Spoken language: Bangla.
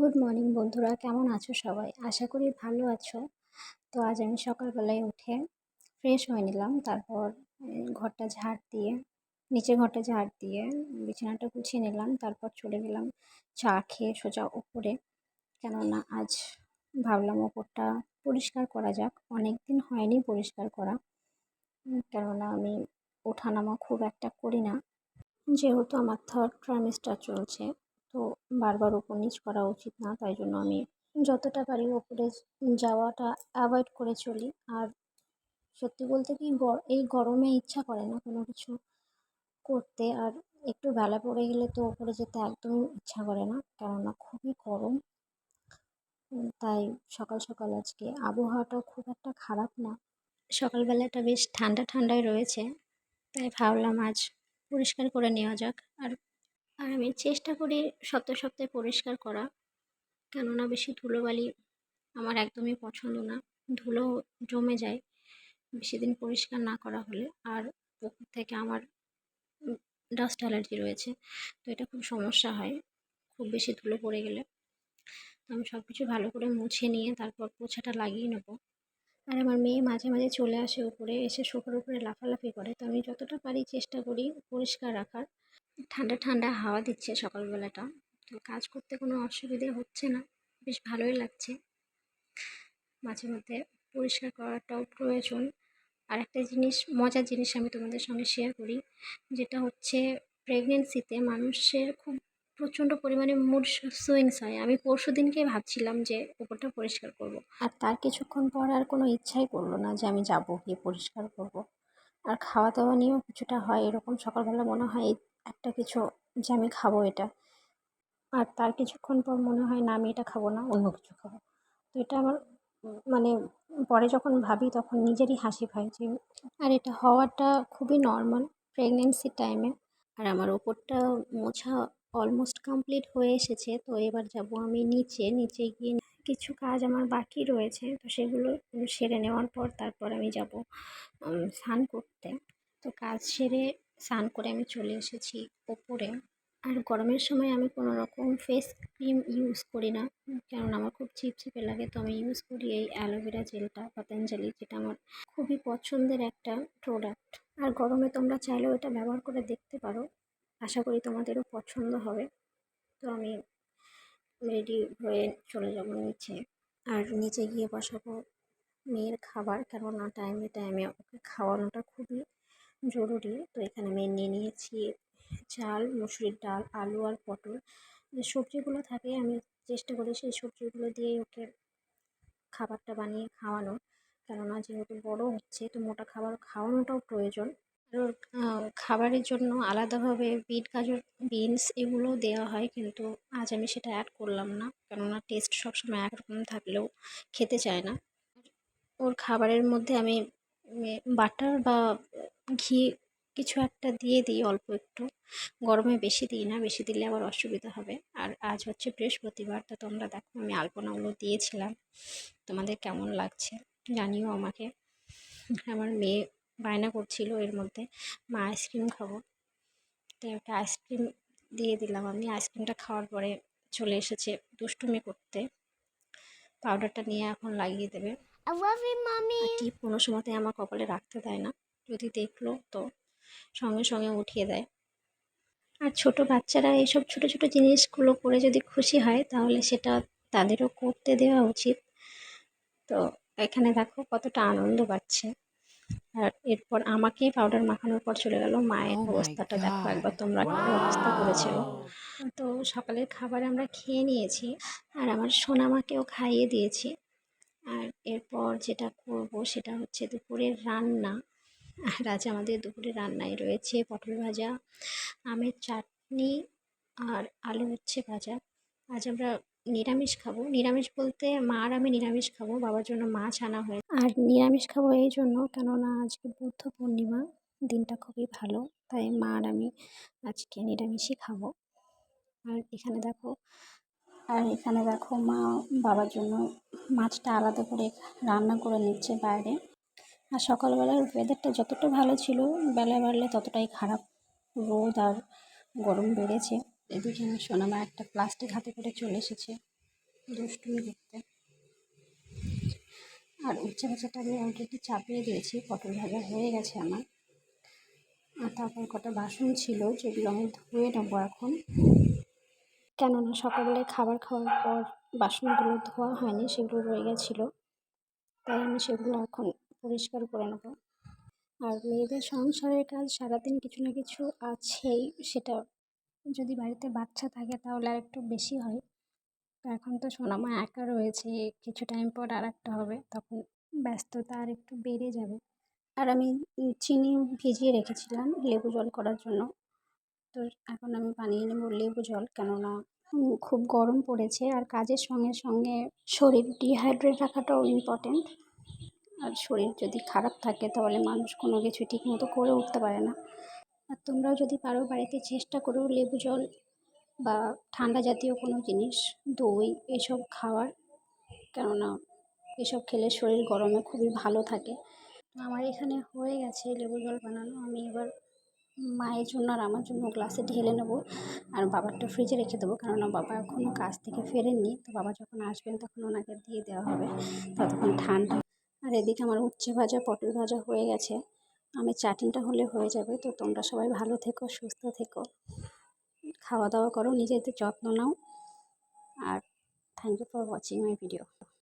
গুড মর্নিং বন্ধুরা, কেমন আছো সবাই? আশা করি ভালো আছো। তো আজ আমি সকালবেলায় উঠে ফ্রেশ হয়ে নিলাম। তারপর ঘরটা ঝাড় দিয়ে, নিচের ঘরটা ঝাড় দিয়ে বিছানাটা গুছিয়ে নিলাম। তারপর চলে গেলাম চা খেয়ে সোজা উপরে, কেননা আজ ভাবলাম ওপরটা পরিষ্কার করা যাক। অনেক দিন হয়নি পরিষ্কার করা, কেননা আমি ওঠানামা খুব একটা করি না। যেহেতু আমার থার্ড ট্রাইমেস্টার চলছে, তো বারবার উপর নিচ করা উচিত না, তাই জন্য আমি যতটা পারি ওপরে যাওয়াটা অ্যাভয়েড করে চলি। আর সত্যি বলতে কি, এই গরমে ইচ্ছা করে না কোনো কিছু করতে। আর একটু বেলা পড়ে গেলে তো ওপরে যেতে একদমই ইচ্ছা করে না, কেননা খুবই গরম। তাই সকাল সকাল আজকে আবহাওয়াটাও খুব একটা খারাপ না, সকালবেলাটা বেশ ঠান্ডা ঠান্ডাই রয়েছে, তাই ভাবলাম আজ পরিষ্কার করে নেওয়া যাক। আর আর আমি চেষ্টা করি সপ্তাহে সপ্তাহে পরিষ্কার করা, কেননা বেশি ধুলোবালি আমার একদমই পছন্দ না। ধুলো জমে যায় বেশি দিন পরিষ্কার না করা হলে। আর উপর থেকে আমার ডাস্ট অ্যালার্জি রয়েছে, তো এটা খুব সমস্যা হয় খুব বেশি ধুলো পড়ে গেলে। তো আমি সব কিছু ভালো করে মুছে নিয়ে তারপর পোছাটা লাগিয়ে নেবো। আর আমার মেয়ে মাঝে মাঝে চলে আসে উপরে, এসে সোফার উপরে লাফালাফি করে, তো আমি যতটা পারি চেষ্টা করি পরিষ্কার রাখার। ঠান্ডা ঠান্ডা হাওয়া দিচ্ছে সকালবেলাটা, তো কাজ করতে কোনো অসুবিধে হচ্ছে না, বেশ ভালোই লাগছে। মাঝে মধ্যে পরিষ্কার করাটাও প্রয়োজন। আর একটা জিনিস, মজার জিনিস আমি তোমাদের সঙ্গে শেয়ার করি, যেটা হচ্ছে প্রেগনেন্সিতে মানুষের খুব প্রচণ্ড পরিমাণে মুড সুইংস হয়। আমি পরশু দিনকেই ভাবছিলাম যে ওপরটা পরিষ্কার করব, আর তার কিছুক্ষণ পর আর কোনো ইচ্ছাই করলো না যে আমি যাবো গিয়ে পরিষ্কার করব। আর খাওয়া দাওয়া নিয়েও কিছুটা হয় এরকম, সকালবেলা মনে হয় একটা কিছু যে আমি খাবো এটা, আর তার কিছুক্ষণ পর মনে হয় না, আমি এটা খাবো না, অন্য কিছু খাবো। তো এটা আমার মানে পরে যখন ভাবি তখন নিজেরই হাসি পায় যে, আর এটা হওয়াটা খুবই নর্মাল প্রেগনেন্সির টাইমে। আর আমার ওপরটা মোছা অলমোস্ট কমপ্লিট হয়ে এসেছে। তো এবার যাব আমি নিচে, নিচে গিয়ে কিছু কাজ আমার বাকি রয়েছে, তো সেগুলো সেরে নেওয়ার পর তারপর আমি যাব স্নান করতে। তো কাজ সেরে স্নান করে আমি চলে এসেছি ওপরে। আর গরমের সময় আমি কোনো রকম ফেস ক্রিম ইউজ করি না, কারণ আমার খুব চিপচিপে লাগে। তো আমি ইউজ করি এই অ্যালোভেরা জেলটা পতঞ্জলি, যেটা আমার খুবই পছন্দের একটা প্রোডাক্ট। আর গরমে তোমরা চাইলেও এটা ব্যবহার করে দেখতে পারো, আশা করি তোমাদেরও পছন্দ হবে। তো আমি রেডি হয়ে চলে যাব নিচে, আর নিচে গিয়ে বসাবো মেয়ের খাবার, কেননা টাইমে টাইমে ওকে খাওয়ানোটা খুবই জরুরি। তো এখানে আমি নিয়ে নিয়েছি চাল, মুসুরির ডাল, আলু আর পটল। যে সবজিগুলো থাকে আমি চেষ্টা করি সেই সবজিগুলো দিয়েই ওকে খাবারটা বানিয়ে খাওয়ানো, কেননা যেহেতু বড় হচ্ছে তো মোটা খাবার খাওয়ানোটাও প্রয়োজন। আর ওর খাবারের জন্য আলাদাভাবে বিট, গাজর, বিনস এগুলোও দেওয়া হয়, কিন্তু আজ আমি সেটা অ্যাড করলাম না, কেননা টেস্ট সবসময় একরকম থাকলেও খেতে চায় না। ওর খাবারের মধ্যে আমি বাটার বা ঘি কিছু একটা দিয়ে দিই অল্প একটু, গরমে বেশি দিই না, বেশি দিলে আবার অসুবিধা হবে। আর আজ হচ্ছে বৃহস্পতিবার, তো তোমরা দেখো আমি আলপনাগুলো দিয়েছিলাম, তোমাদের কেমন লাগছে জানিও আমাকে। আমার মেয়ে বায়না করছিল এর মধ্যে, মা আইসক্রিম খাবো, তো একটা আইসক্রিম দিয়ে দিলাম। আমি আইসক্রিমটা খাওয়ার পরে চলে এসেছে দুষ্টুমি করতে, পাউডারটা নিয়ে এখন লাগিয়ে দেবে। I love you, mommy. আর টিপ কোনো সময়তে আমার কপালে রাখতে দেয় না, যদি দেখলো তো সঙ্গে সঙ্গে উঠিয়ে দেয়। আর ছোট বাচ্চারা এইসব ছোট ছোট জিনিসগুলো করে যদি খুশি হয়, তাহলে সেটা তাদেরও করতে দেওয়া উচিত। তো এখানে দেখো কতটা আনন্দ পাচ্ছে। আর এরপর আমাকে পাউডার মাখানোর পর চলে গেল। মায়ের Oh my অবস্থাটা দেখো একবার God. তোমরা, কি অবস্থা করেছিল। Wow. তো সকালের খাবার আমরা খেয়ে নিয়েছি, আর আমার সোনামাকেও খাইয়ে দিয়েছি। আর এরপর যেটা করব সেটা হচ্ছে দুপুরের রান্না। আর আজ আমাদের দুপুরের রান্নায় রয়েছে পটল ভাজা, আমের চাটনি, আর আলু উচ্ছে ভাজা। আজ আমরা নিরামিষ খাবো, নিরামিষ বলতে মা আর আমি নিরামিষ খাবো, বাবার জন্য মাছ আনা হয়েছে। আর নিরামিষ খাবো এই জন্য, কেননা আজকে বুদ্ধ পূর্ণিমা, দিনটা খুবই ভালো, তাই মা আর আমি আজকে নিরামিষই খাবো। আর এখানে দেখো, মা বাবার জন্য মাছটা আলাদা করে রান্না করে নিচ্ছে বাইরে। আর সকালবেলার ওয়েদারটা যতটা ভালো ছিল, বেলা বাড়লে ততটাই খারাপ, রোদ আর গরম বেড়েছে। এদিকে আমার সোনামা একটা প্লাস্টিক হাতে করে চলে এসেছে, দুষ্টুমি করতে। আর উচ্ছে ভাজাটা আমি অলরেডি চাপিয়ে দিয়েছি, পটল ভাজা হয়ে গেছে আমার। আর তারপর কটা বাসন ছিল যেগুলো আমি ধুয়ে নেবো এখন, কেননা সকালবেলায় খাবার খাওয়ার পর বাসনগুলো ধোয়া হয়নি, সেগুলো রয়ে গেছিলো, তাই আমি সেগুলো এখন পরিষ্কার করে নেবো। আর মেয়েদের সংসারের কাজ সারাদিন কিছু না কিছু আছেই, সেটা যদি বাড়িতে বাচ্চা থাকে তাহলে আর একটু বেশি হয়। তো এখন তো সোনামা একা রয়েছে, কিছু টাইম পর আর একটা হবে, তখন ব্যস্ততা আর একটু বেড়ে যাবে। আর আমি চিনি ভিজিয়ে রেখেছিলাম লেবু জল করার জন্য, তো এখন আমি বানিয়ে নেব লেবু জল, কেননা খুব গরম পড়েছে আর কাজের সঙ্গে সঙ্গে শরীর ডিহাইড্রেট রাখাটাও ইম্পর্টেন্ট। আর শরীর যদি খারাপ থাকে তাহলে মানুষ কোনো কিছু ঠিকমতো করে উঠতে পারে না। আর তোমরাও যদি পারো বাড়িতে চেষ্টা করো লেবু জল বা ঠান্ডা জাতীয় কোনো জিনিস, দই এসব খাওয়ার, কেননা এসব খেলে শরীর গরমে খুবই ভালো থাকে। আমার এখানে হয়ে গেছে লেবু জল বানানো, আমি এবার মায়ের জন্য আর আমার জন্য গ্লাসে ঢেলে নেবো, আর বাবারটা ফ্রিজে রেখে দেবো, কেননা বাবা এখনও কাজ থেকে ফেরেননি, তো বাবা যখন আসবেন তখন ওনাকে দিয়ে দেওয়া হবে, ততক্ষণ ঠান্ডা। আর এদিকে আমার উচ্ছে ভাজা পটল ভাজা হয়ে গেছে, আমি চাটনিটা হলে হয়ে যাবে। তো তোমরা সবাই ভালো থেকো, সুস্থ থেকো, খাওয়া দাওয়া করো, নিজেদের যত্ন নাও, আর thank you for watching my video.